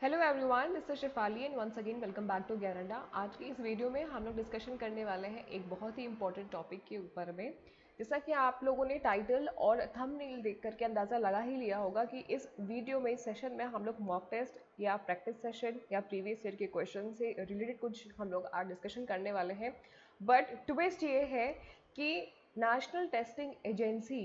Hello everyone, this is Shifali and once again welcome back to Garanda. आज की इस video में हम लोग डिस्कशन करने वाले हैं एक बहुत ही इंपॉर्टेंट टॉपिक के ऊपर में। जैसा कि आप लोगों ने टाइटल और थंबनेल देख करके अंदाज़ा लगा ही लिया होगा कि इस वीडियो में, इस सेशन में हम लोग मॉक टेस्ट या प्रैक्टिस सेशन या प्रीवियस ईयर के क्वेश्चन से रिलेटेड कुछ हम लोग आज डिस्कशन करने वाले हैं। बट ट्विस्ट ये है कि नेशनल टेस्टिंग एजेंसी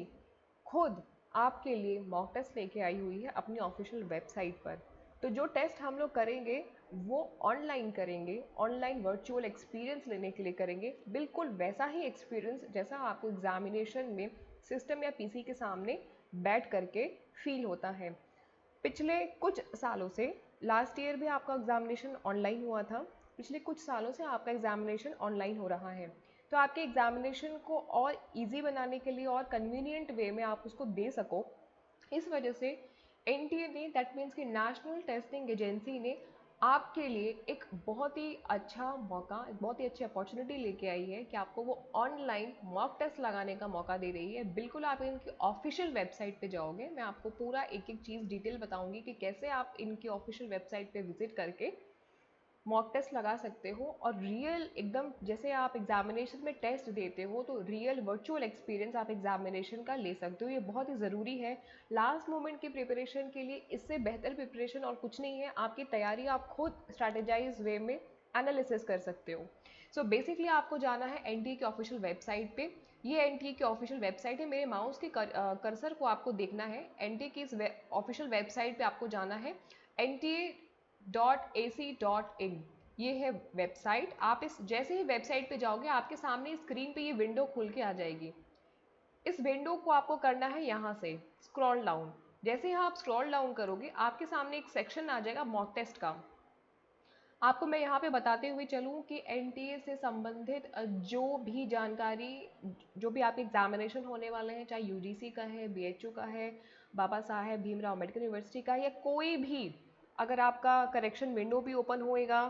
खुद आपके लिए मॉक टेस्ट लेके आई हुई है अपनी ऑफिशियल वेबसाइट पर। तो जो टेस्ट हम लोग करेंगे वो ऑनलाइन करेंगे, ऑनलाइन वर्चुअल एक्सपीरियंस लेने के लिए करेंगे, बिल्कुल वैसा ही एक्सपीरियंस जैसा आपको एग्जामिनेशन में सिस्टम या पीसी के सामने बैठ करके फील होता है। पिछले कुछ सालों से, लास्ट ईयर भी आपका एग्जामिनेशन ऑनलाइन हुआ था, पिछले कुछ सालों से आपका एग्जामिनेशन ऑनलाइन हो रहा है। तो आपके एग्जामिनेशन को और इजी बनाने के लिए और कन्वीनियंट वे में आप उसको दे सको, इस वजह से एनटीए ने, दैट मीन्स कि नेशनल टेस्टिंग एजेंसी ने आपके लिए एक बहुत ही अच्छा मौका, एक बहुत ही अच्छी अपॉर्चुनिटी लेके आई है कि आपको वो ऑनलाइन मॉक टेस्ट लगाने का मौका दे रही है। बिल्कुल आप इनकी ऑफिशियल वेबसाइट पे जाओगे, मैं आपको पूरा एक एक चीज़ डिटेल बताऊंगी कि कैसे आप इनकी ऑफिशियल वेबसाइट पे विजिट करके मॉक टेस्ट लगा सकते हो और रियल, एकदम जैसे आप एग्जामिनेशन में टेस्ट देते हो तो रियल वर्चुअल एक्सपीरियंस आप एग्जामिनेशन का ले सकते हो। ये बहुत ही ज़रूरी है लास्ट मोमेंट की प्रिपरेशन के लिए। इससे बेहतर प्रिपरेशन और कुछ नहीं है। आपकी तैयारी आप खुद स्ट्रैटेजाइज वे में एनालिसिस कर सकते हो। सो बेसिकली आपको जाना है एनटीए की ऑफिशियल वेबसाइट पे। ये एनटीए की ऑफिशियल वेबसाइट है, मेरे माउस के कर्सर को आपको देखना है। एनटीए की इस ऑफिशियल वेबसाइट पे आपको जाना है, nta.ac.in, ये है वेबसाइट। आप इस जैसे ही वेबसाइट पे जाओगे आपके सामने स्क्रीन पे ये विंडो खुल के आ जाएगी। इस विंडो को आपको करना है यहाँ से स्क्रॉल डाउन। जैसे ही आप स्क्रॉल डाउन करोगे आपके सामने एक सेक्शन आ जाएगा मॉक टेस्ट का। आपको मैं यहाँ पे बताते हुए चलूँ कि एनटीए से संबंधित जो भी जानकारी, जो भी आपके एग्जामिनेशन होने वाले हैं, चाहे यूजीसी का है, बीएचयू का है, बाबा साहेब भीमराव अम्बेडकर यूनिवर्सिटी का है, या कोई भी, अगर आपका करेक्शन विंडो भी ओपन होएगा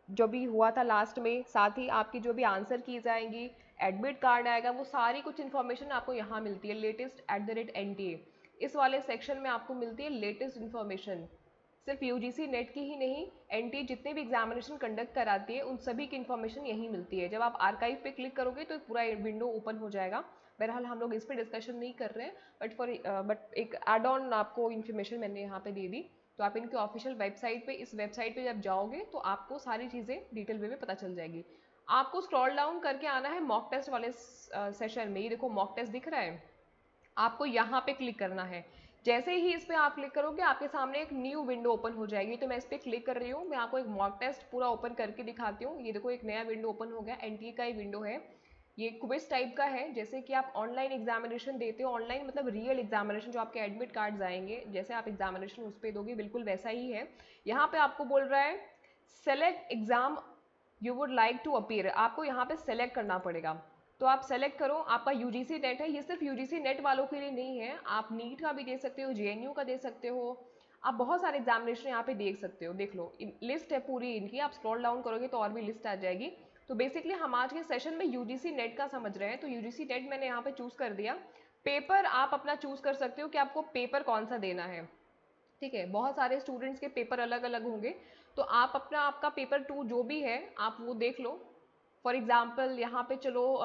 जो भी हुआ था लास्ट में, साथ ही आपकी जो भी आंसर की जाएंगी, एडमिट कार्ड आएगा, वो सारी कुछ इन्फॉर्मेशन आपको यहाँ मिलती है। latest@NTA, इस वाले सेक्शन में आपको मिलती है लेटेस्ट इन्फॉर्मेशन। सिर्फ यूजीसी नेट की ही नहीं, एनटी जितने भी एग्जामिनेशन कंडक्ट कराती है उन सभी की इन्फॉर्मेशन यहीं मिलती है। जब आप आर्काइव पे क्लिक करोगे तो पूरा विंडो ओपन हो जाएगा। बहरहाल हम लोग इस पर डिस्कशन नहीं कर रहे हैं, बट एक एड ऑन आपको इन्फॉर्मेशन मैंने यहाँ पे दे दी। तो आप इनकी ऑफिशियल वेबसाइट पे, इस वेबसाइट पे जब जाओगे तो आपको सारी चीज़ें डिटेल वे में पता चल जाएगी। आपको स्क्रॉल डाउन करके आना है मॉक टेस्ट वाले सेशन में। ये देखो मॉक टेस्ट दिख रहा है, आपको यहाँ पे क्लिक करना है। जैसे ही इस पे आप क्लिक करोगे आपके सामने एक न्यू विंडो ओपन हो जाएगी। तो मैं इस पर क्लिक कर रही हूँ, मैं आपको एक मॉक टेस्ट पूरा ओपन करके दिखाती हूँ। ये देखो एक नया विंडो ओपन हो गया, एनटीए का ही विंडो है। ये क्विज टाइप का है, जैसे कि आप ऑनलाइन एग्जामिनेशन देते हो, ऑनलाइन मतलब रियल एग्जामिनेशन, जो आपके एडमिट कार्ड्स आएंगे जैसे आप एग्जामिनेशन उस पर दोगे, बिल्कुल वैसा ही है। यहाँ पे आपको बोल रहा है select exam you would like to appear, आपको यहाँ पे सेलेक्ट करना पड़ेगा। तो आप सेलेक्ट करो, आपका यूजीसी नेट है। ये सिर्फ यूजीसी नेट वालों के लिए नहीं है, आप नीट का भी दे सकते हो, जेएनयू का दे सकते हो, आप बहुत सारे एग्जामिनेशन यहाँ पे देख सकते हो। देख लो, लिस्ट है पूरी इनकी, आप स्क्रॉल डाउन करोगे तो और भी लिस्ट आ जाएगी। तो बेसिकली हम आज के सेशन में यूजीसी नेट का समझ रहे हैं, तो यूजीसी नेट मैंने यहाँ पे चूज कर दिया। पेपर आप अपना चूज कर सकते हो कि आपको पेपर कौन सा देना है। ठीक है, बहुत सारे स्टूडेंट्स के पेपर अलग अलग होंगे, तो आप अपना, आपका पेपर 2 जो भी है आप वो देख लो। फॉर एग्जाम्पल यहाँ पे चलो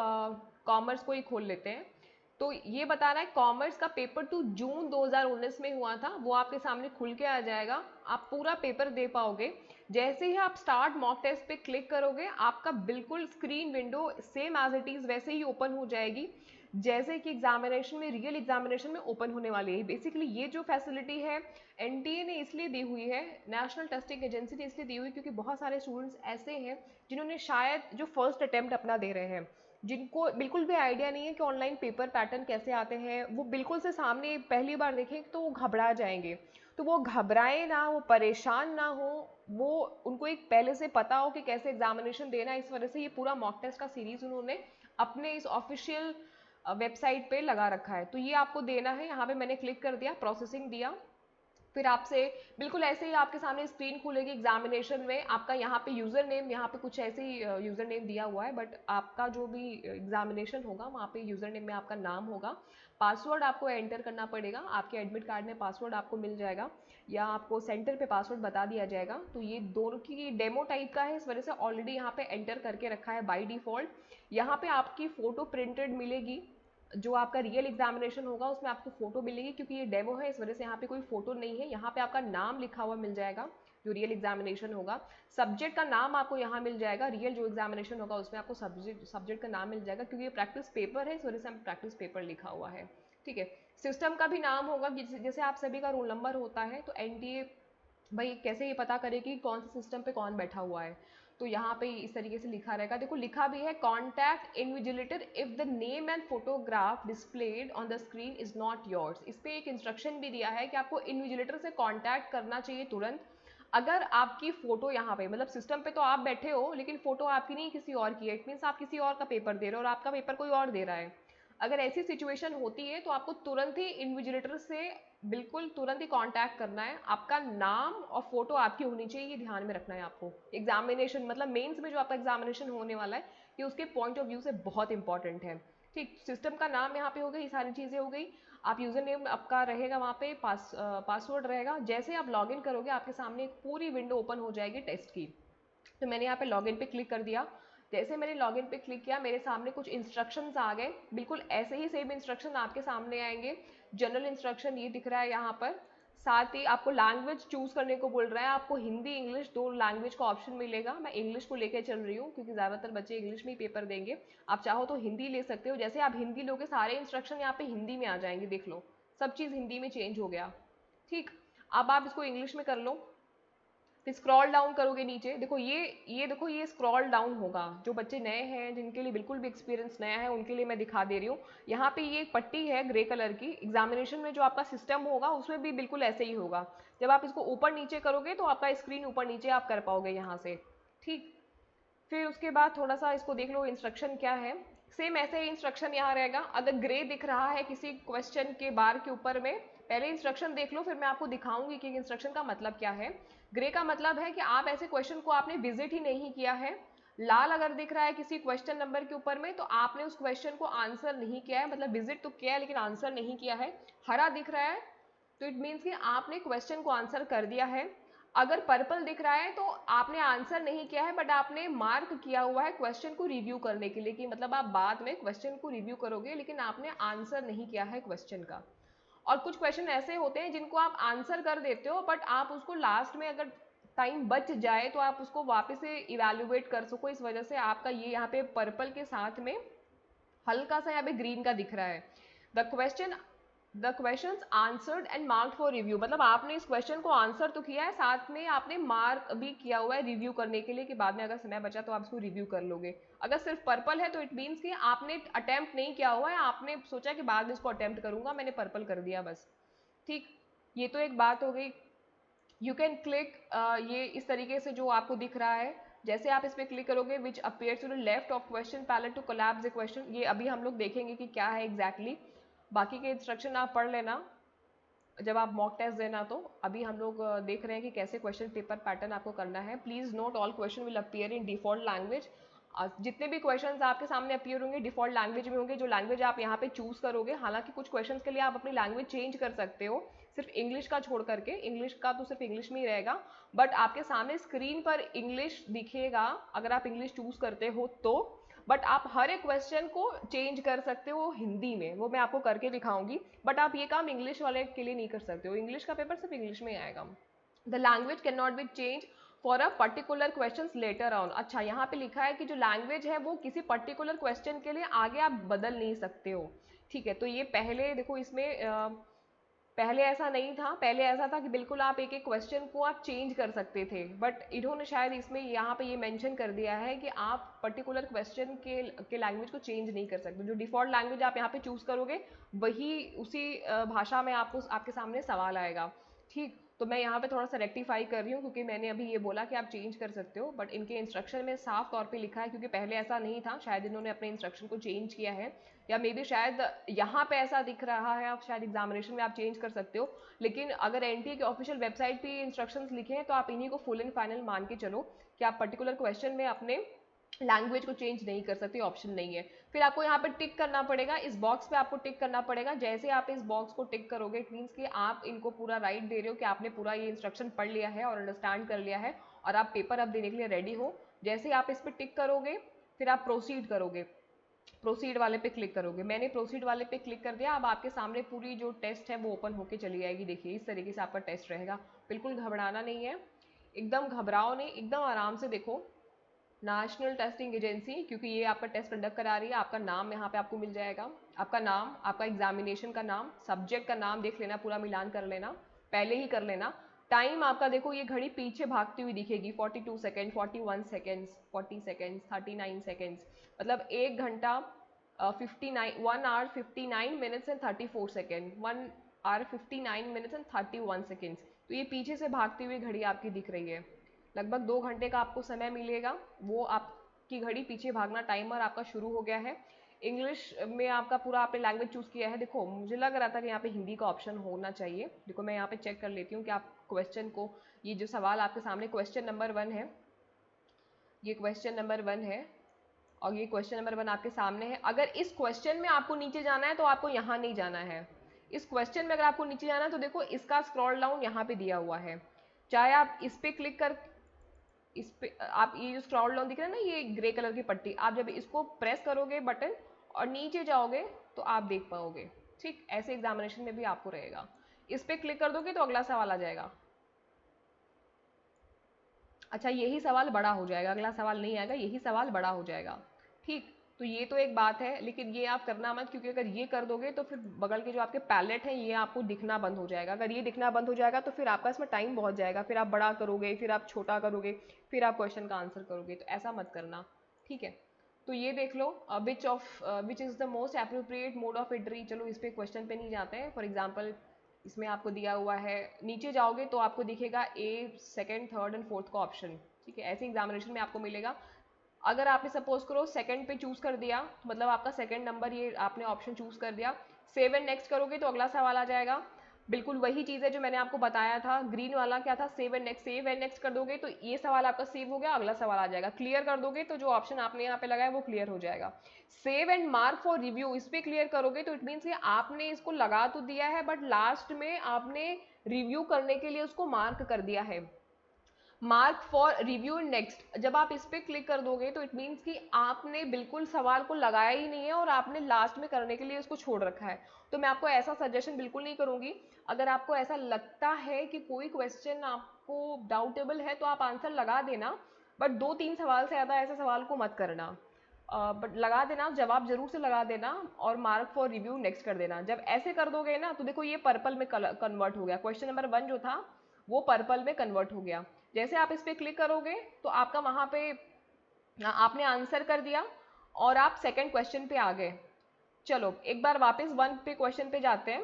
कॉमर्स को ही खोल लेते हैं। तो ये बता रहा है कॉमर्स का पेपर 2 जून 2019 में हुआ था, वो आपके सामने खुल के आ जाएगा। आप पूरा पेपर दे पाओगे। जैसे ही आप स्टार्ट मॉक टेस्ट पे क्लिक करोगे आपका बिल्कुल screen window same as it is वैसे ही ओपन हो जाएगी जैसे कि एग्जामिनेशन में, रियल एग्जामिनेशन में ओपन होने वाली है। बेसिकली ये जो फैसिलिटी है एनटीए ने इसलिए दी हुई है, नेशनल टेस्टिंग एजेंसी ने इसलिए दी हुई, क्योंकि बहुत सारे स्टूडेंट्स ऐसे हैं जिन्होंने शायद, जो फर्स्ट अटेम्प्ट अपना दे रहे हैं, जिनको बिल्कुल भी आइडिया नहीं है कि ऑनलाइन पेपर पैटर्न कैसे आते हैं, वो बिल्कुल से सामने पहली बार देखें तो वो घबरा जाएंगे। तो वो घबराए ना, वो परेशान ना हो, वो उनको एक पहले से पता हो कि कैसे एग्जामिनेशन देना है। इस वजह से ये पूरा मॉक टेस्ट का सीरीज उन्होंने अपने इस ऑफिशियल वेबसाइट पे लगा रखा है। तो ये आपको देना है, यहाँ पे मैंने क्लिक कर दिया, प्रोसेसिंग दिया, फिर आपसे बिल्कुल ऐसे ही आपके सामने स्क्रीन खुलेगी एग्जामिनेशन में, आपका यहाँ पे यूज़र नेम, यहाँ पे कुछ ऐसे ही यूज़र नेम दिया हुआ है, बट आपका जो भी एग्जामिनेशन होगा वहाँ पे यूज़र नेम में आपका नाम होगा। पासवर्ड आपको एंटर करना पड़ेगा, आपके एडमिट कार्ड में पासवर्ड आपको मिल जाएगा या आपको सेंटर पे पासवर्ड बता दिया जाएगा। तो ये दोनों की डेमो टाइप का है, इस वजह से ऑलरेडी यहाँ पे एंटर करके रखा है बाई डिफ़ॉल्ट। यहाँ पे आपकी फ़ोटो प्रिंटेड मिलेगी, जो आपका रियल एग्जामिनेशन होगा उसमें आपको फोटो मिलेगी, क्योंकि ये डेमो है इस वजह से यहाँ पे कोई फोटो नहीं है। यहाँ पे आपका नाम लिखा हुआ मिल जाएगा जो रियल एग्जामिनेशन होगा, सब्जेक्ट का नाम आपको यहाँ मिल जाएगा, रियल जो एग्जामिनेशन होगा उसमें आपको सब्जेक्ट का नाम मिल जाएगा, क्योंकि ये प्रैक्टिस पेपर है इस वजह से हम प्रैक्टिस पेपर लिखा हुआ है। ठीक है, सिस्टम का भी नाम होगा, जैसे आप सभी का रोल नंबर होता है, तो एनटीए भाई कैसे ये पता करे कि कौन से सिस्टम पे कौन बैठा हुआ है, तो यहाँ पे इस तरीके से लिखा रहेगा। देखो लिखा भी है, contact invigilator if the name and photograph displayed on the screen is not yours. इस पे एक इंस्ट्रक्शन भी दिया है कि आपको इन्विजिलेटर से कॉन्टैक्ट करना चाहिए तुरंत, अगर आपकी फोटो यहाँ पे, मतलब सिस्टम पे तो आप बैठे हो लेकिन फोटो आपकी नहीं किसी और की है, इट मीन्स आप किसी और का पेपर दे रहे हो और आपका पेपर कोई और दे रहा है। अगर ऐसी सिचुएशन होती है तो आपको तुरंत ही इन्विजिलेटर से बिल्कुल तुरंत ही कांटेक्ट करना है, आपका नाम और फोटो आपकी होनी चाहिए, ये ध्यान में रखना है आपको। एग्जामिनेशन मतलब मेंस में जो आपका एग्जामिनेशन होने वाला है ये उसके पॉइंट ऑफ व्यू से बहुत इंपॉर्टेंट है। ठीक, सिस्टम का नाम यहाँ पे हो गई, ये सारी चीज़ें हो गई, आप यूज़र नेम आपका रहेगा वहाँ पे, पासवर्ड रहेगा। जैसे आप लॉगिन करोगे आपके सामने एक पूरी विंडो ओपन हो जाएगी टेस्ट की। तो मैंने यहाँ पे लॉगिन पे क्लिक कर दिया, जैसे मैंने लॉगिन पे क्लिक किया मेरे सामने कुछ इंस्ट्रक्शंस आ गए, बिल्कुल ऐसे ही सेम इंस्ट्रक्शन आपके सामने आएंगे। जनरल इंस्ट्रक्शन ये दिख रहा है यहाँ पर, साथ ही आपको लैंग्वेज चूज करने को बोल रहा है, आपको हिंदी इंग्लिश दो लैंग्वेज का ऑप्शन मिलेगा। मैं इंग्लिश को लेकर चल रही हूँ क्योंकि ज़्यादातर बच्चे इंग्लिश में ही पेपर देंगे, आप चाहो तो हिंदी ले सकते हो। जैसे आप हिंदी लोगे सारे इंस्ट्रक्शन यहाँ पे हिंदी में आ जाएंगे, देख लो सब चीज़ हिंदी में चेंज हो गया। ठीक, अब आप इसको इंग्लिश में कर लो, फिर स्क्रॉल डाउन करोगे नीचे, देखो ये देखो ये स्क्रॉल डाउन होगा। जो बच्चे नए हैं जिनके लिए बिल्कुल भी एक्सपीरियंस नया है उनके लिए मैं दिखा दे रही हूँ। यहाँ पे ये एक पट्टी है ग्रे कलर की, एग्जामिनेशन में जो आपका सिस्टम होगा उसमें भी बिल्कुल ऐसे ही होगा। जब आप इसको ऊपर नीचे करोगे तो आपका स्क्रीन ऊपर नीचे आप कर पाओगे यहाँ से। ठीक, फिर उसके बाद थोड़ा सा इसको देख लो इंस्ट्रक्शन क्या है, सेम ऐसे ही इंस्ट्रक्शन यहाँ रहेगा। अगर ग्रे दिख रहा है किसी क्वेश्चन के बार के ऊपर में, पहले इंस्ट्रक्शन देख लो फिर मैं आपको दिखाऊंगी कि इंस्ट्रक्शन का मतलब क्या है। ग्रे का मतलब है कि आप ऐसे क्वेश्चन को आपने विजिट ही नहीं किया है। लाल अगर दिख रहा है किसी क्वेश्चन नंबर के ऊपर में तो आपने उस क्वेश्चन को आंसर नहीं किया है, मतलब विजिट तो किया है लेकिन आंसर नहीं किया है। हरा दिख रहा है तो इट मीन्स कि आपने क्वेश्चन को आंसर कर दिया है। अगर पर्पल दिख रहा है तो आपने आंसर नहीं किया है बट आपने मार्क किया हुआ है क्वेश्चन को रिव्यू करने के लिए, कि मतलब आप बाद में क्वेश्चन को रिव्यू करोगे लेकिन आपने आंसर नहीं किया है क्वेश्चन का। और कुछ क्वेश्चन ऐसे होते हैं जिनको आप आंसर कर देते हो बट आप उसको लास्ट में अगर टाइम बच जाए तो आप उसको वापस से इवेल्युएट कर सको, इस वजह से आपका ये यहाँ पे पर्पल के साथ में हल्का सा यहाँ पे ग्रीन का दिख रहा है। The question answered and marked for review, मतलब आपने इस क्वेश्चन को आंसर तो किया है साथ में आपने मार्क भी किया हुआ है रिव्यू करने के लिए, कि बाद में अगर समय बचा तो आप इसको रिव्यू कर लोगे। अगर सिर्फ पर्पल है तो इट मीन्स कि आपने अटेम्प्ट नहीं किया हुआ है, आपने सोचा कि बाद में इसको अटेम्प्ट करूंगा, मैंने पर्पल कर दिया बस। ठीक, ये तो एक बात हो गई। यू कैन क्लिक, ये इस तरीके से जो आपको दिख रहा है, जैसे आप इस पर क्लिक करोगे which appears to the left of question palette to collapse the question, ये अभी हम लोग देखेंगे कि क्या है एग्जैक्टली बाकी के इंस्ट्रक्शन आप पढ़ लेना जब आप मॉक टेस्ट देना। तो अभी हम लोग देख रहे हैं कि कैसे क्वेश्चन पेपर पैटर्न आपको करना है। Please note all question will appear in default language, जितने भी क्वेश्चंस आपके सामने अपीयर होंगे डिफॉल्ट लैंग्वेज में होंगे, जो लैंग्वेज आप यहाँ पे चूज करोगे। हालांकि कुछ क्वेश्चंस के लिए आप अपनी लैंग्वेज चेंज कर सकते हो, सिर्फ इंग्लिश का छोड़ करके, इंग्लिश का तो सिर्फ इंग्लिश में ही रहेगा, बट आपके सामने स्क्रीन पर इंग्लिश दिखेगा अगर आप इंग्लिश चूज करते हो तो। बट आप हर एक क्वेश्चन को चेंज कर सकते हो हिंदी में, वो मैं आपको करके दिखाऊंगी, बट आप ये काम इंग्लिश वाले के लिए नहीं कर सकते हो, इंग्लिश का पेपर सिर्फ इंग्लिश में ही आएगा। The language can not be change for a particular question later on. अच्छा, यहाँ पे लिखा है कि जो लैंग्वेज है वो किसी पर्टिकुलर क्वेश्चन के लिए आगे आप बदल नहीं सकते हो। ठीक है, तो ये पहले देखो इसमें पहले ऐसा नहीं था, पहले ऐसा था कि बिल्कुल आप एक एक क्वेश्चन को आप चेंज कर सकते थे, बट इन्होंने शायद इसमें यहाँ पे ये मेंशन कर दिया है कि आप पर्टिकुलर क्वेश्चन के लैंग्वेज को चेंज नहीं कर सकते। जो डिफॉल्ट लैंग्वेज आप यहाँ पे चूज करोगे वही उसी भाषा में आपको आपके सामने सवाल आएगा। ठीक, तो मैं यहाँ पे थोड़ा सा रेक्टिफाई कर रही हूँ, क्योंकि मैंने अभी ये बोला कि आप चेंज कर सकते हो, बट इनके इंस्ट्रक्शन में साफ तौर पे लिखा है, क्योंकि पहले ऐसा नहीं था, शायद इन्होंने अपने इंस्ट्रक्शन को चेंज किया है, या मे बी शायद यहाँ पे ऐसा दिख रहा है, आप शायद एग्जामिनेशन में आप चेंज कर सकते हो, लेकिन अगर एनटीए की ऑफिशियल वेबसाइट पे इंस्ट्रक्शंस लिखे हैं तो आप इन्हीं को फुल एंड फाइनल मान के चलो कि आप पर्टिकुलर क्वेश्चन में अपने लैंग्वेज को चेंज नहीं कर सकते, ऑप्शन नहीं है। फिर आपको यहाँ पे टिक करना पड़ेगा, इस बॉक्स पे आपको टिक करना पड़ेगा। जैसे आप इस बॉक्स को टिक करोगे, इट मीन्स कि आप इनको पूरा राइट दे रहे हो कि आपने पूरा ये इंस्ट्रक्शन पढ़ लिया है और अंडरस्टैंड कर लिया है और आप पेपर अब देने के लिए रेडी हो। जैसे आप इस पर टिक करोगे फिर आप प्रोसीड करोगे, प्रोसीड वाले पे क्लिक करोगे। मैंने प्रोसीड वाले पे क्लिक कर दिया। अब आपके सामने पूरी जो टेस्ट है वो ओपन होके चली जाएगी। देखिए इस तरीके से आपका टेस्ट रहेगा। बिल्कुल घबराना नहीं है, एकदम घबराओ नहीं, एकदम आराम से देखो। नेशनल टेस्टिंग एजेंसी, क्योंकि ये आपका टेस्ट कंडक्ट करा रही है, आपका नाम यहाँ पे आपको मिल जाएगा, आपका नाम, आपका एग्जामिनेशन का नाम, सब्जेक्ट का नाम देख लेना, पूरा मिलान कर लेना, पहले ही कर लेना। टाइम आपका देखो, ये घड़ी पीछे भागती हुई दिखेगी, 42 सेकेंड, 41 सेकेंड्स, 40 सेकेंड्स, 39 सेकेंड्स, मतलब 1 घंटा 59 1 hour 59 minutes and 34 second, 1 hour 59 minutes and 31 seconds. तो ये पीछे से भागती हुई घड़ी आपकी दिख रही है। लगभग 2 घंटे का आपको समय मिलेगा, वो आपकी घड़ी पीछे भागना, टाइमर आपका शुरू हो गया है। इंग्लिश में आपका पूरा आपने लैंग्वेज चूज किया है। देखो मुझे लग रहा था कि यहाँ पे हिंदी का ऑप्शन होना चाहिए। देखो मैं यहाँ पे चेक कर लेती हूँ कि आप क्वेश्चन को, ये जो सवाल आपके सामने क्वेश्चन नंबर 1 है, ये क्वेश्चन नंबर 1 है और ये क्वेश्चन नंबर 1 आपके सामने है। अगर इस क्वेश्चन में आपको नीचे जाना है तो आपको यहाँ नहीं जाना है। इस क्वेश्चन में अगर आपको नीचे जाना है तो देखो इसका स्क्रॉल डाउन यहाँ पे दिया हुआ है। चाहे आप इस पे क्लिक कर, इस पे आप ये जो स्क्रॉल डाउन दिख रहा है ना, ये ग्रे कलर की पट्टी, आप जब इसको प्रेस करोगे बटन और नीचे जाओगे तो आप देख पाओगे। ठीक ऐसे एग्जामिनेशन में भी आपको रहेगा। इस पे क्लिक कर दोगे तो अगला सवाल आ जाएगा। अच्छा यही सवाल बड़ा हो जाएगा, अगला सवाल नहीं आएगा, यही सवाल बड़ा हो जाएगा। ठीक, तो ये तो एक बात है, लेकिन ये आप करना मत, क्योंकि अगर ये कर दोगे तो फिर बगल के जो आपके पैलेट हैं ये आपको दिखना बंद हो जाएगा। अगर ये दिखना बंद हो जाएगा तो फिर आपका इसमें टाइम बहुत जाएगा, फिर आप बड़ा करोगे, फिर आप छोटा करोगे, फिर आप क्वेश्चन का आंसर करोगे, तो ऐसा मत करना। ठीक है, तो ये देख लो, which is the most appropriate mode of entry. चलो इस पे क्वेश्चन पे नहीं जाते हैं। फॉर एग्जाम्पल इसमें आपको दिया हुआ है, नीचे जाओगे तो आपको दिखेगा ए, सेकंड, थर्ड एंड फोर्थ का ऑप्शन। ठीक है, ऐसे एग्जामिनेशन में आपको मिलेगा। अगर आपने सपोज करो सेकंड पे चूज कर दिया, तो मतलब आपका सेकंड नंबर ये आपने ऑप्शन चूज कर दिया, सेव एंड नेक्स्ट करोगे तो अगला सवाल आ जाएगा। बिल्कुल वही चीज़ है जो मैंने आपको बताया था, ग्रीन वाला क्या था, save and next. Save and next कर दोगे तो ये सवाल आपका सेव हो गया, अगला सवाल आ जाएगा। क्लियर कर दोगे तो जो ऑप्शन आपने यहाँ पे लगाया वो क्लियर हो जाएगा। Save and mark for review, इस पे क्लियर करोगे तो इट मीन्स कि आपने इसको लगा तो दिया है, बट लास्ट में आपने रिव्यू करने के लिए उसको मार्क कर दिया है। मार्क फॉर रिव्यू नेक्स्ट, जब आप इस पर क्लिक कर दोगे तो इट मीन्स कि आपने बिल्कुल सवाल को लगाया ही नहीं है और आपने लास्ट में करने के लिए उसको छोड़ रखा है। तो मैं आपको ऐसा सजेशन बिल्कुल नहीं करूंगी। अगर आपको ऐसा लगता है कि कोई क्वेश्चन आपको डाउटेबल है तो आप आंसर लगा देना, बट 2-3 सवाल से ज़्यादा ऐसे सवाल को मत करना। बट लगा देना, जवाब जरूर से लगा देना और मार्क फॉर रिव्यू नेक्स्ट कर देना। जब ऐसे कर दोगे ना तो देखो ये पर्पल में कन्वर्ट हो गया, क्वेश्चन नंबर 1 जो था वो पर्पल में कन्वर्ट हो गया। जैसे आप इस पर क्लिक करोगे तो आपका वहां पे आपने आंसर कर दिया और आप सेकंड क्वेश्चन पे आ गए। चलो एक बार वापस 1 पे क्वेश्चन पे जाते हैं।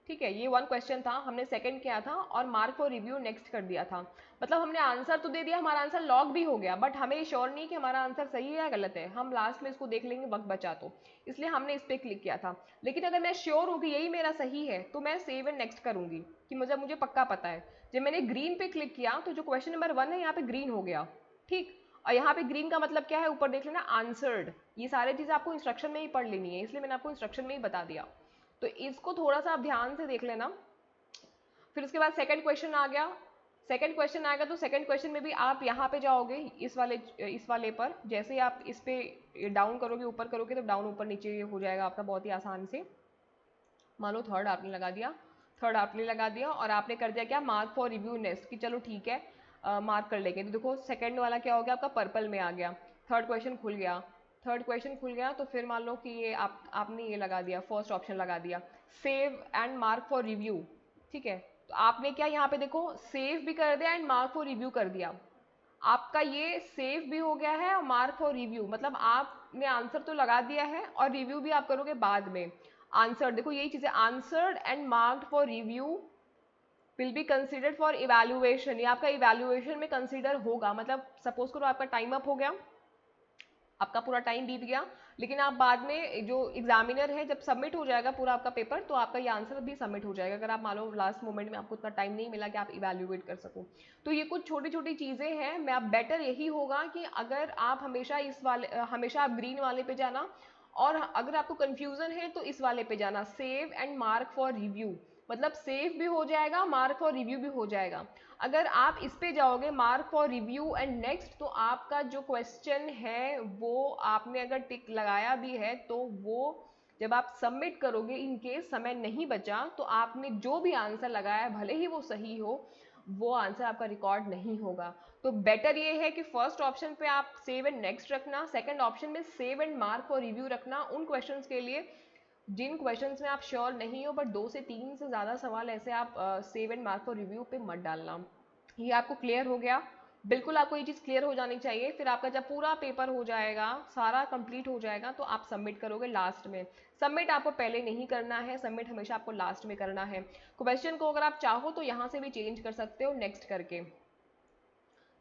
ठीक है, ये 1 क्वेश्चन था, हमने सेकंड किया था और मार्क फॉर रिव्यू नेक्स्ट कर दिया था। मतलब हमने आंसर तो दे दिया, हमारा आंसर लॉग भी हो गया, बट हमें श्योर नहीं कि हमारा आंसर सही है या गलत है। हम लास्ट में इसको देख लेंगे वक्त बचा तो, इसलिए हमने इस पर क्लिक किया था। लेकिन अगर मैं श्योर हूँ कि यही मेरा सही है तो मैं सेव एंड नेक्स्ट करूंगी, कि मुझे पक्का पता है। जब मैंने ग्रीन पे क्लिक किया तो जो क्वेश्चन नंबर 1 है यहाँ पे ग्रीन हो गया। ठीक, और यहाँ पे ग्रीन का मतलब क्या है, ऊपर देख लेना आंसर्ड। ये सारी चीजें आपको इंस्ट्रक्शन में ही पढ़ लेनी है, इसलिए मैंने आपको इंस्ट्रक्शन में ही बता दिया। तो इसको थोड़ा सा आप ध्यान से देख लेना। फिर उसके बाद सेकंड क्वेश्चन आ गया। सेकंड क्वेश्चन आएगा तो सेकंड क्वेश्चन में भी आप यहाँ पे जाओगे, इस वाले पर। जैसे ही आप इस पे डाउन करोगे, ऊपर करोगे तो डाउन ऊपर नीचे हो जाएगा आपका बहुत ही आसान से। मान लो थर्ड आपने लगा दिया, थर्ड आपने लगा दिया और आपने कर दिया क्या, मार्क फॉर रिव्यू नेक्स्ट, कि चलो ठीक है मार्क कर लेंगे। तो देखो सेकंड वाला क्या हो गया आपका, पर्पल में आ गया। थर्ड क्वेश्चन खुल गया, थर्ड क्वेश्चन खुल गया तो फिर मान लो कि ये आपने ये लगा दिया, फर्स्ट ऑप्शन लगा दिया, save and mark for review. ठीक है, तो आपने क्या यहाँ पे देखो सेव भी कर दिया एंड मार्क फॉर रिव्यू कर दिया। आपका ये सेव भी हो गया है और मार्क फॉर रिव्यू, मतलब आपने आंसर तो लगा दिया है और रिव्यू भी आप करोगे बाद में। आंसर देखो यही चीज है, answered and marked for review will be considered for evaluation, ये आपका इवैल्यूएशन में कंसिडर होगा। मतलब सपोज करो आपका टाइम अप हो गया, आपका पूरा टाइम बीत गया, लेकिन आप बाद में जो एग्जामिनर है जब सबमिट हो जाएगा पूरा आपका पेपर, तो आपका ये आंसर भी सबमिट हो जाएगा, अगर आप मान लो लास्ट मोमेंट में आपको उतना टाइम नहीं मिला कि आप इवैल्यूएट कर सको। तो ये कुछ छोटी छोटी चीज़ें हैं। मैं आप बेटर यही होगा कि अगर आप हमेशा हमेशा आप ग्रीन वाले पे जाना, और अगर आपको कंफ्यूजन है तो इस वाले पे जाना, save and mark for review. मतलब सेव भी हो जाएगा, मार्क फॉर रिव्यू भी हो जाएगा। अगर आप इस पे जाओगे mark for review and next, तो आपका जो क्वेश्चन है वो आपने अगर टिक लगाया भी है तो वो जब आप सबमिट करोगे, इन केस समय नहीं बचा, तो आपने जो भी आंसर लगाया भले ही वो सही हो, वो आंसर आपका रिकॉर्ड नहीं होगा। तो बेटर ये है कि फर्स्ट ऑप्शन पे आप सेव एंड नेक्स्ट रखना, सेकंड ऑप्शन में save and mark for review रखना उन क्वेश्चंस के लिए जिन क्वेश्चंस में आप श्योर नहीं हो, बट 2 से 3 से ज़्यादा सवाल ऐसे आप save and mark for review पे मत डालना। ये आपको क्लियर हो गया? बिल्कुल आपको ये चीज़ क्लियर हो जानी चाहिए। फिर आपका जब पूरा पेपर हो जाएगा, सारा कंप्लीट हो जाएगा, तो आप सबमिट करोगे लास्ट में। सबमिट आपको पहले नहीं करना है, सबमिट हमेशा आपको लास्ट में करना है। क्वेश्चन को अगर आप चाहो तो यहाँ से भी चेंज कर सकते हो नेक्स्ट करके।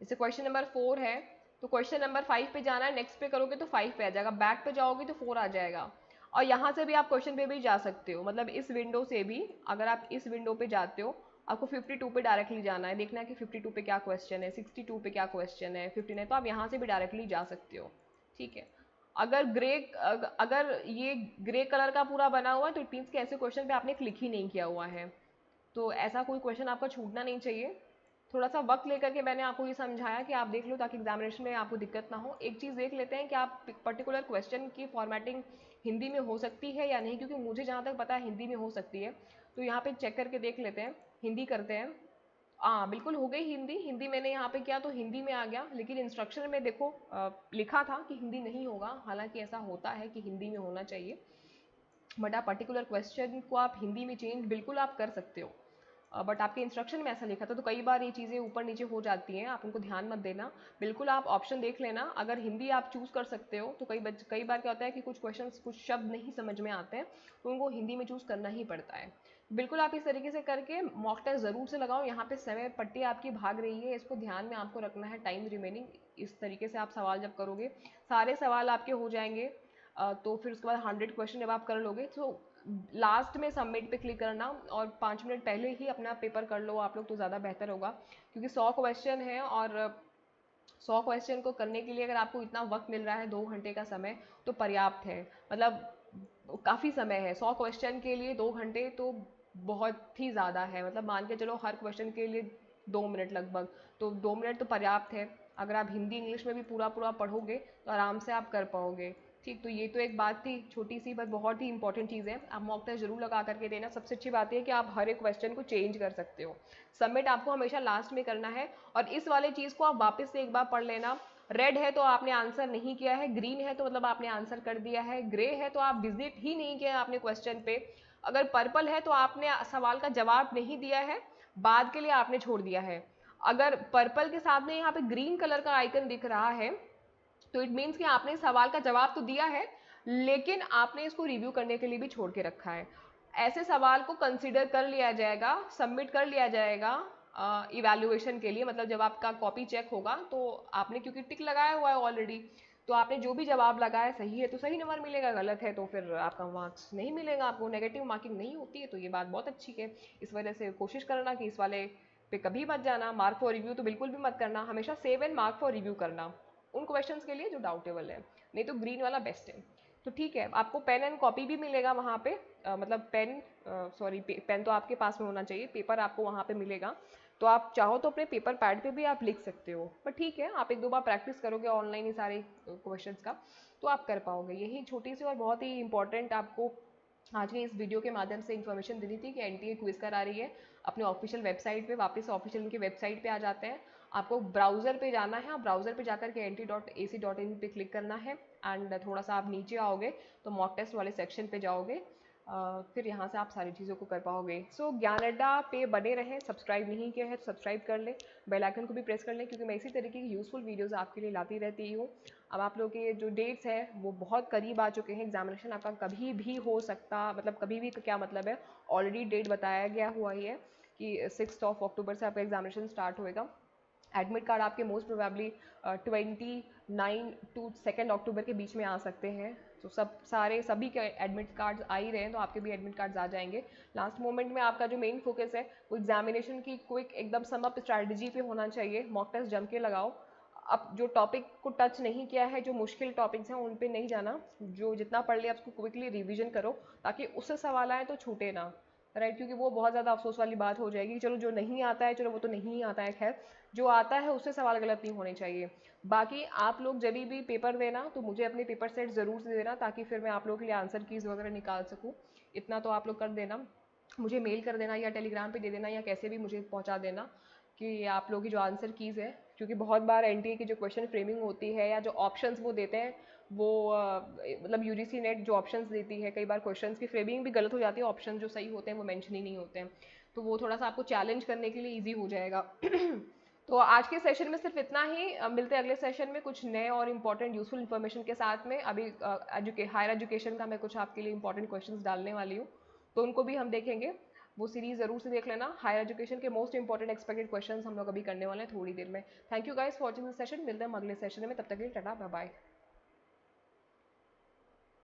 जैसे क्वेश्चन नंबर 4 है, तो क्वेश्चन नंबर 5 पे जाना है, नेक्स्ट पे करोगे तो 5 पे आ जाएगा, बैक पे जाओगे तो 4 आ जाएगा। और यहाँ से भी आप क्वेश्चन पे भी जा सकते हो, मतलब इस विंडो से भी अगर आप इस विंडो पे जाते हो, आपको 52 पे डायरेक्टली जाना है, देखना है कि 52 पे क्या क्वेश्चन है, 62 पे क्या क्वेश्चन है, 59, तो आप यहाँ से भी डायरेक्टली जा सकते हो। ठीक है। अगर ये ग्रे कलर का पूरा बना हुआ है तो इट मीन्स कि ऐसे क्वेश्चन पे आपने क्लिक ही नहीं किया हुआ है, तो ऐसा कोई क्वेश्चन आपका छूटना नहीं चाहिए। थोड़ा सा वक्त लेकर के मैंने आपको ये समझाया कि आप देख लो ताकि एग्जामिनेशन में आपको दिक्कत ना हो। एक चीज़ देख लेते हैं कि आप पर्टिकुलर क्वेश्चन की फॉर्मेटिंग हिंदी में हो सकती है या नहीं, क्योंकि मुझे जहाँ तक पता है हिंदी में हो सकती है। तो यहाँ पे चेक करके देख लेते हैं, हिंदी करते हैं। हाँ बिल्कुल हो गई हिंदी। हिंदी मैंने यहाँ पे किया तो हिंदी में आ गया, लेकिन इंस्ट्रक्शन में देखो लिखा था कि हिंदी नहीं होगा, हालांकि ऐसा होता है कि हिंदी में होना चाहिए, बट आप पर्टिकुलर क्वेश्चन को आप हिंदी में चेंज बिल्कुल आप कर सकते हो। बट आपके इंस्ट्रक्शन में ऐसा लिखा था, तो कई बार ये चीज़ें ऊपर नीचे हो जाती हैं, आप उनको ध्यान मत देना। बिल्कुल आप ऑप्शन देख लेना, अगर हिंदी आप चूज़ कर सकते हो तो कई बार क्या होता है कि कुछ क्वेश्चंस कुछ शब्द नहीं समझ में आते हैं, तो उनको हिंदी में चूज़ करना ही पड़ता है। बिल्कुल आप इस तरीके से करके मॉक टेस्ट ज़रूर से लगाओ। यहाँ पे समय पट्टी आपकी भाग रही है, इसको ध्यान में आपको रखना है, टाइम रिमेनिंग। इस तरीके से आप सवाल जब करोगे, सारे सवाल आपके हो जाएंगे, तो फिर उसके बाद 100 क्वेश्चन जब आप कर लोगे, तो लास्ट में सबमिट पे क्लिक करना और 5 मिनट पहले ही अपना पेपर कर लो आप लोग, तो ज़्यादा बेहतर होगा। क्योंकि 100 क्वेश्चन है, और 100 क्वेश्चन को करने के लिए अगर आपको इतना वक्त मिल रहा है, 2 घंटे का समय, तो पर्याप्त है। मतलब काफ़ी समय है 100 क्वेश्चन के लिए, 2 घंटे तो बहुत ही ज़्यादा है। मतलब मान के चलो हर क्वेश्चन के लिए 2 मिनट लगभग, तो 2 मिनट तो पर्याप्त है। अगर आप हिंदी इंग्लिश में भी पूरा पूरा पढ़ोगे तो आराम से आप कर पाओगे। ठीक, तो ये तो एक बात थी छोटी सी, बट बहुत ही इंपॉर्टेंट चीज़ है। आप मॉक टेस्ट जरूर लगा करके देना। सबसे अच्छी बात है कि आप हर एक क्वेश्चन को चेंज कर सकते हो। सबमिट आपको हमेशा लास्ट में करना है, और इस वाले चीज़ को आप वापस से एक बार पढ़ लेना। रेड है तो आपने आंसर नहीं किया है, ग्रीन है तो मतलब आपने आंसर कर दिया है, ग्रे है तो आप विजिट ही नहीं किया आपने क्वेश्चन पे, अगर पर्पल है तो आपने सवाल का जवाब नहीं दिया है, बाद के लिए आपने छोड़ दिया है। अगर पर्पल के साथ में यहाँ पे ग्रीन कलर का आइकन दिख रहा है, तो इट मीन्स कि आपने सवाल का जवाब तो दिया है, लेकिन आपने इसको रिव्यू करने के लिए भी छोड़ के रखा है। ऐसे सवाल को कंसिडर कर लिया जाएगा, सबमिट कर लिया जाएगा इवैल्यूएशन के लिए। मतलब जब आपका कॉपी चेक होगा, तो आपने क्योंकि टिक लगाया हुआ है ऑलरेडी, तो आपने जो भी जवाब लगाया सही है तो सही नंबर मिलेगा, गलत है तो फिर आपका मार्क्स नहीं मिलेगा, आपको नेगेटिव मार्किंग नहीं होती है। तो ये बात बहुत अच्छी है। इस वजह से कोशिश करना कि इस वाले पे कभी मत जाना, मार्क फॉर रिव्यू तो बिल्कुल भी मत करना, हमेशा save and mark for review करना उन क्वेश्चंस के लिए जो डाउटेबल है, नहीं तो ग्रीन वाला बेस्ट है। तो ठीक है, आपको पेन एंड कॉपी भी मिलेगा वहाँ पे, मतलब पेन तो आपके पास में होना चाहिए, पेपर आपको वहाँ पे मिलेगा। तो आप चाहो तो अपने पेपर पैड पे भी आप लिख सकते हो, पर ठीक है आप 1-2 बार प्रैक्टिस करोगे ऑनलाइन ही सारे क्वेश्चंस का, तो आप कर पाओगे। यही छोटी सी और बहुत ही इंपॉर्टेंट आपको आज की इस वीडियो के माध्यम से इन्फॉर्मेशन देनी थी कि एनटीए क्विज करा रही है अपने ऑफिशियल वेबसाइट पे। वापस ऑफिशियल उनकी वेबसाइट पे आ जाते हैं, आपको ब्राउजर पे जाना है, आप ब्राउजर पे जाकर के nt.ac.in पे क्लिक करना है, एंड थोड़ा सा आप नीचे आओगे तो मॉक टेस्ट वाले सेक्शन पे जाओगे, फिर यहाँ से आप सारी चीज़ों को कर पाओगे। सो ज्ञान अड्डा पे बने रहें, सब्सक्राइब नहीं किया है तो सब्सक्राइब कर लें, बेल आइकन को भी प्रेस कर लें, क्योंकि मैं इसी तरीके की यूज़फुल वीडियोज़ आपके लिए लाती रहती हूँ। अब आप लोग के जो डेट्स है वो बहुत करीब आ चुके हैं, एग्जामिनेशन आपका कभी भी हो सकता, मतलब कभी भी क्या मतलब है, ऑलरेडी डेट बताया गया हुआ ही है कि 6 अक्टूबर से आपका एग्जामिनेशन स्टार्ट होएगा। एडमिट कार्ड आपके मोस्ट प्रोबेबली 29 टू 2 अक्टूबर के बीच में आ सकते हैं। तो सभी के एडमिट कार्ड्स आ ही रहे हैं, तो आपके भी एडमिट कार्ड्स आ जाएंगे। लास्ट मोमेंट में आपका जो मेन फोकस है वो एग्जामिनेशन की क्विक एकदम सम अप स्ट्रैटेजी पे होना चाहिए। मॉक टेस्ट जम के लगाओ। अब जो टॉपिक को टच नहीं किया है, जो मुश्किल टॉपिक्स हैं उन पे नहीं जाना, जो जितना पढ़ लिया उसको क्विकली रिवीजन करो, ताकि उससे सवाल आए तो छूटे ना, राइट। क्योंकि वो बहुत ज़्यादा अफसोस वाली बात हो जाएगी। चलो जो नहीं आता है, चलो वो तो नहीं आता है, खैर जो आता है उससे सवाल गलत नहीं होने चाहिए। बाकी आप लोग जब भी पेपर देना तो मुझे अपने पेपर सेट ज़रूर से देना, ताकि फिर मैं आप लोगों के लिए आंसर कीज़ वगैरह निकाल सकूँ। इतना तो आप लोग कर देना, मुझे मेल कर देना या टेलीग्राम पे दे देना या कैसे भी मुझे पहुंचा देना कि आप लोगों की जो आंसर कीज़ है। क्योंकि बहुत बार एनटीए की जो क्वेश्चन फ्रेमिंग होती है या जो ऑप्शंस वो देते हैं, वो मतलब यूजीसी नेट जो ऑप्शंस देती है, कई बार क्वेश्चंस की फ्रेमिंग भी गलत हो जाती है, ऑप्शन जो सही होते हैं वो मेंशन ही नहीं होते हैं। तो वो थोड़ा सा आपको चैलेंज करने के लिए ईजी हो जाएगा। तो आज के सेशन में सिर्फ इतना ही। मिलते हैं अगले सेशन में कुछ नए और इंपॉर्टेंट यूजफुल इन्फॉर्मेशन के साथ में। अभी हायर एजुकेशन का मैं कुछ आपके लिए इंपॉर्टेंट क्वेश्चंस डालने वाली हूँ, तो उनको भी हम देखेंगे। वो सीरीज जरूर से देख लेना। हायर एजुकेशन के मोस्ट इंपॉर्टेंट एक्सपेक्टेड क्वेश्चंस हम लोग अभी करने वाले हैं थोड़ी देर में। Thank you guys for watching this session. मिलते हैं हम अगले सेशन में, तब तक के लिए टाटा बाय बाय।